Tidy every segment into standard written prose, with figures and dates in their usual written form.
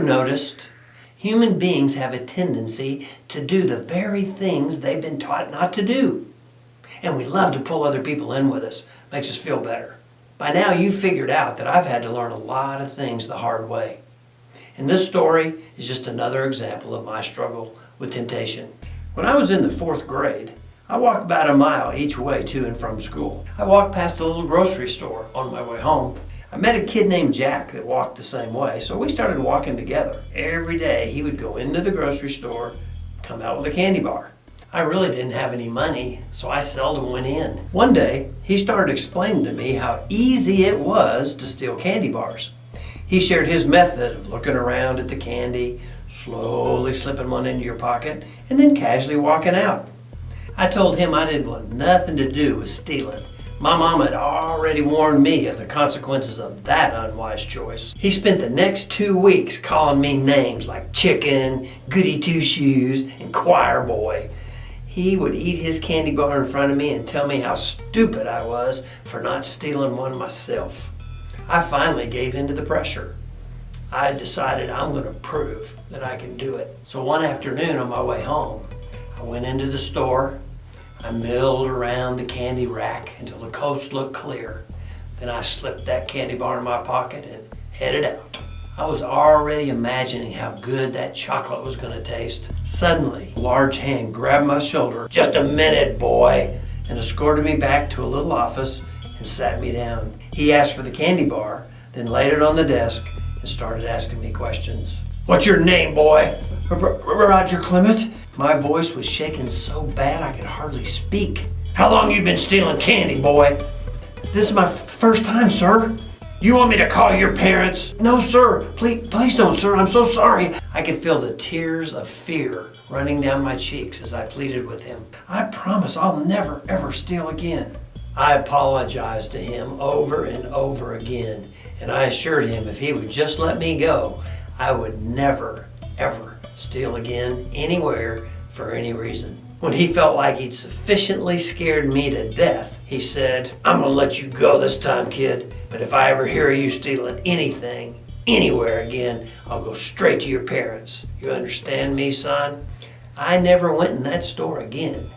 noticed? Human beings have a tendency to do the very things they've been taught not to do. And we love to pull other people in with us. Makes us feel better. By now you've figured out that I've had to learn a lot of things the hard way. And this story is just another example of my struggle with temptation. When I was in the 4th grade, I walked about a mile each way to and from school. I walked past a little grocery store on my way home. I met a kid named Jack that walked the same way, so we started walking together. Every day he would go into the grocery store, come out with a candy bar. I really didn't have any money, so I seldom went in. One day, he started explaining to me how easy it was to steal candy bars. He shared his method of looking around at the candy, slowly slipping one into your pocket, and then casually walking out. I told him I didn't want nothing to do with stealing. My mom had already warned me of the consequences of that unwise choice. He spent the next 2 weeks calling me names like chicken, goody two-shoes, and choir boy. He would eat his candy bar in front of me and tell me how stupid I was for not stealing one myself. I finally gave in to the pressure. I decided I'm going to prove that I can do it. So one afternoon on my way home, I went into the store. I milled around the candy rack until the coast looked clear. Then I slipped that candy bar in my pocket and headed out. I was already imagining how good that chocolate was going to taste. Suddenly, a large hand grabbed my shoulder. "Just a minute, boy," and escorted me back to a little office and sat me down. He asked for the candy bar, then laid it on the desk and started asking me questions. "What's your name, boy?" "Roger Clement." My voice was shaking so bad I could hardly speak. "How long you been stealing candy, boy?" "This is my first time, sir." "You want me to call your parents?" "No, sir. Please don't, sir. I'm so sorry." I could feel the tears of fear running down my cheeks as I pleaded with him. "I promise I'll never, ever steal again." I apologized to him over and over again, and I assured him if he would just let me go, I would never, ever steal again, anywhere, for any reason. When he felt like he'd sufficiently scared me to death, he said, "I'm gonna let you go this time, kid, but if I ever hear you stealing anything, anywhere again, I'll go straight to your parents. You understand me, son?" I never went in that store again.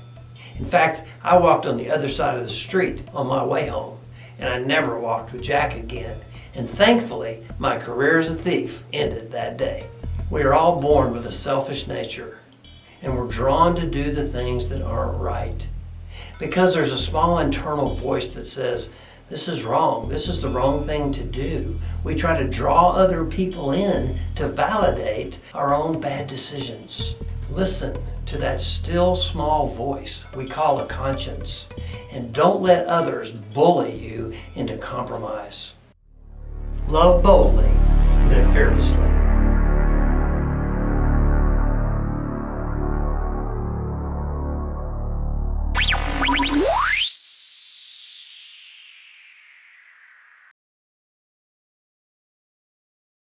In fact, I walked on the other side of the street on my way home, and I never walked with Jack again. And thankfully, my career as a thief ended that day. We are all born with a selfish nature, and we're drawn to do the things that aren't right. Because there's a small internal voice that says, "This is wrong, this is the wrong thing to do." We try to draw other people in to validate our own bad decisions. Listen to that still small voice we call a conscience, and don't let others bully you into compromise. Love boldly, live fearlessly.